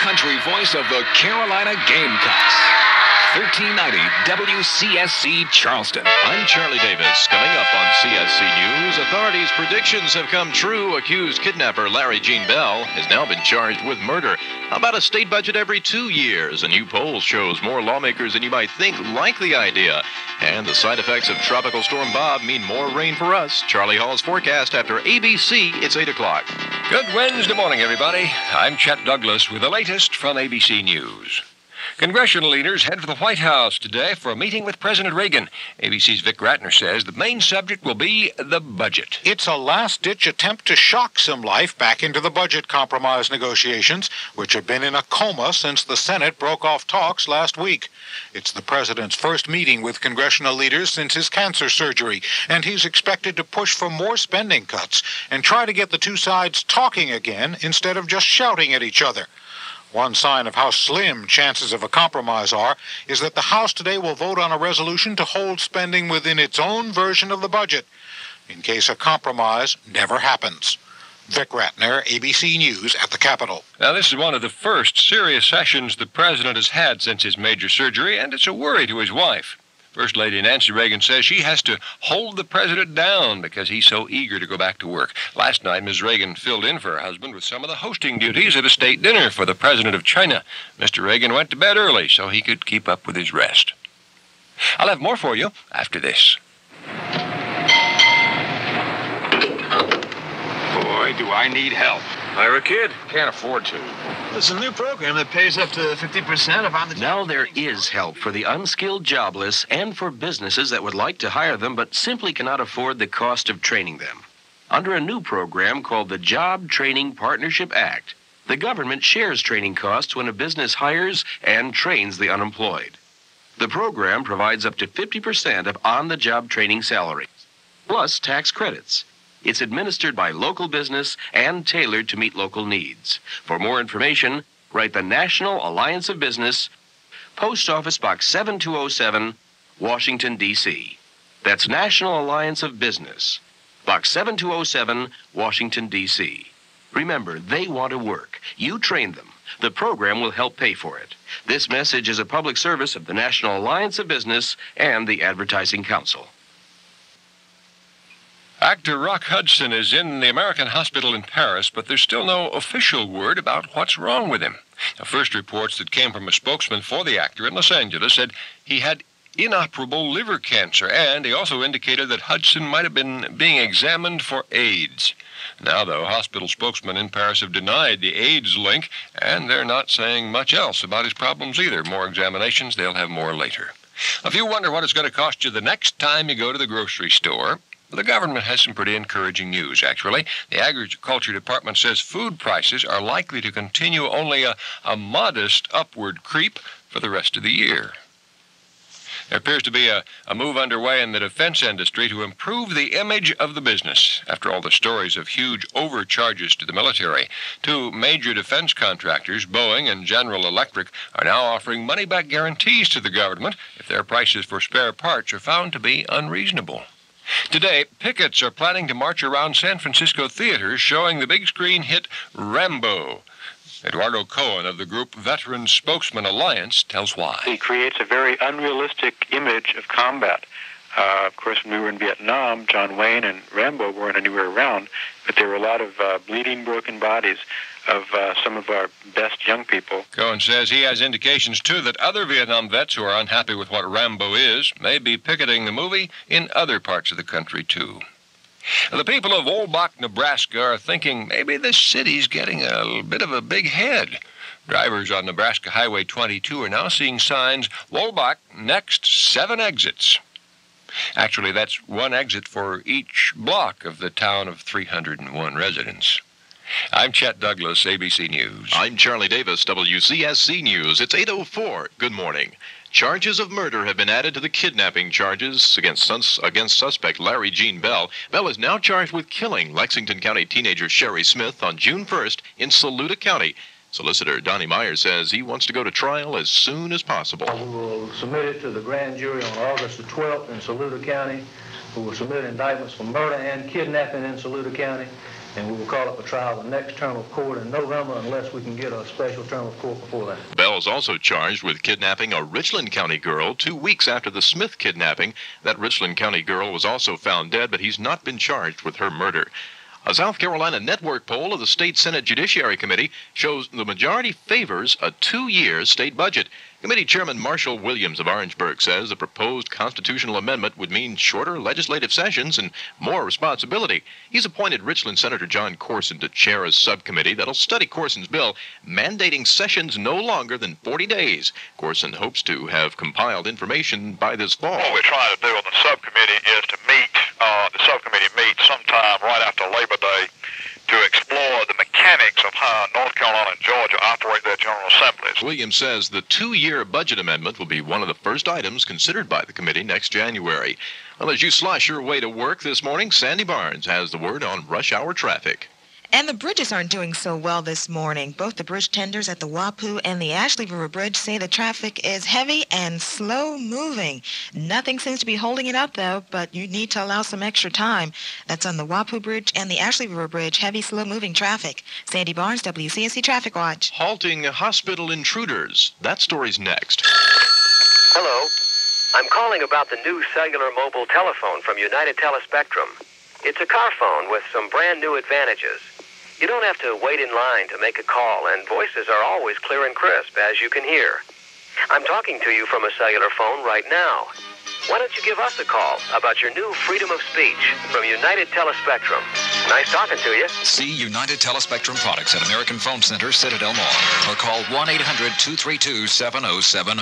country voice of the Carolina Gamecocks. 1390 WCSC Charleston. I'm Charlie Davis. Coming up on CSC News, authorities' predictions have come true. Accused kidnapper Larry Gene Bell has now been charged with murder. How about a state budget every 2 years? A new poll shows more lawmakers than you might think like the idea. And the side effects of Tropical Storm Bob mean more rain for us. Charlie Hall's forecast after ABC. It's 8 o'clock. Good Wednesday morning, everybody. I'm Chet Douglas with the latest from ABC News. Congressional leaders head for the White House today for a meeting with President Reagan. ABC's Vic Ratner says the main subject will be the budget. It's a last-ditch attempt to shock some life back into the budget compromise negotiations, which have been in a coma since the Senate broke off talks last week. It's the president's first meeting with congressional leaders since his cancer surgery, and he's expected to push for more spending cuts and try to get the two sides talking again instead of just shouting at each other. One sign of how slim chances of a compromise are is that the House today will vote on a resolution to hold spending within its own version of the budget, in case a compromise never happens. Vic Ratner, ABC News at the Capitol. Now, this is one of the first serious sessions the president has had since his major surgery, and it's a worry to his wife. First Lady Nancy Reagan says she has to hold the president down because he's so eager to go back to work. Last night, Ms. Reagan filled in for her husband with some of the hosting duties at a state dinner for the president of China. Mr. Reagan went to bed early so he could keep up with his rest. I'll have more for you after this. Boy, do I need help. Hire a kid. Can't afford to. It's a new program that pays up to 50% if I'm the... Now there is help for the unskilled jobless and for businesses that would like to hire them but simply cannot afford the cost of training them. Under a new program called the Job Training Partnership Act, the government shares training costs when a business hires and trains the unemployed. The program provides up to 50% of on-the-job training salaries, plus tax credits. It's administered by local business and tailored to meet local needs. For more information, write the National Alliance of Business, Post Office Box 7207, Washington, D.C. That's National Alliance of Business, Box 7207, Washington, D.C. Remember, they want to work. You train them. The program will help pay for it. This message is a public service of the National Alliance of Business and the Advertising Council. Actor Rock Hudson is in the American hospital in Paris, but there's still no official word about what's wrong with him. The first reports that came from a spokesman for the actor in Los Angeles said he had inoperable liver cancer, and he also indicated that Hudson might have been being examined for AIDS. Now, though, hospital spokesmen in Paris have denied the AIDS link, and they're not saying much else about his problems either. More examinations, they'll have more later. If you wonder what it's going to cost you the next time you go to the grocery store, the government has some pretty encouraging news, actually. The Agriculture Department says food prices are likely to continue only a modest upward creep for the rest of the year. There appears to be a move underway in the defense industry to improve the image of the business. After all the stories of huge overcharges to the military, two major defense contractors, Boeing and General Electric, are now offering money-back guarantees to the government if their prices for spare parts are found to be unreasonable. Today, pickets are planning to march around San Francisco theaters showing the big screen hit Rambo. Eduardo Cohen of the group Veteran Spokesman Alliance tells why. He creates a very unrealistic image of combat. Of course, when we were in Vietnam, John Wayne and Rambo weren't anywhere around, but there were a lot of bleeding, broken bodies of some of our best young people. Cohen says he has indications, too, that other Vietnam vets who are unhappy with what Rambo is may be picketing the movie in other parts of the country, too. The people of Wolbach, Nebraska are thinking maybe this city's getting a bit of a big head. Drivers on Nebraska Highway 22 are now seeing signs, Wolbach, next 7 exits. Actually, that's 1 exit for each block of the town of 301 residents. I'm Chet Douglas, ABC News. I'm Charlie Davis, WCSC News. It's 8:04. Good morning. Charges of murder have been added to the kidnapping charges against suspect Larry Gene Bell. Bell is now charged with killing Lexington County teenager Sherry Smith on June 1st in Saluda County. Solicitor Donnie Myers says he wants to go to trial as soon as possible. We will submit it to the grand jury on August the 12th in Saluda County. We will submit indictments for murder and kidnapping in Saluda County. and we will call up a trial the next term of court in November unless we can get a special term of court before that. Bell is also charged with kidnapping a Richland County girl 2 weeks after the Smith kidnapping. That Richland County girl was also found dead, but he's not been charged with her murder. A South Carolina network poll of the State Senate Judiciary Committee shows the majority favors a 2-year state budget. Committee Chairman Marshall Williams of Orangeburg says the proposed constitutional amendment would mean shorter legislative sessions and more responsibility. He's appointed Richland Senator John Corson to chair a subcommittee that'll study Corson's bill, mandating sessions no longer than 40 days. Corson hopes to have compiled information by this fall. What we're trying to do on the subcommittee is to meet, the subcommittee meets sometime right after Labor Day to explore the mechanics of how North Carolina and Georgia operate their General Assemblies. Williams says the 2-year budget amendment will be one of the first items considered by the committee next January. Well, as you slosh your way to work this morning, Sandy Barnes has the word on rush hour traffic. And the bridges aren't doing so well this morning. Both the bridge tenders at the Wapoo and the Ashley River Bridge say the traffic is heavy and slow moving. Nothing seems to be holding it up, though, but you need to allow some extra time. That's on the Wapoo Bridge and the Ashley River Bridge, heavy, slow-moving traffic. Sandy Barnes, WCSC Traffic Watch. Halting hospital intruders. That story's next. Hello. I'm calling about the new cellular mobile telephone from United Telespectrum. It's a car phone with some brand new advantages. You don't have to wait in line to make a call, and voices are always clear and crisp, as you can hear. I'm talking to you from a cellular phone right now. Why don't you give us a call about your new freedom of speech from United Telespectrum? Nice talking to you. See United Telespectrum products at American Phone Center, Citadel Mall, or call 1-800-232-7070.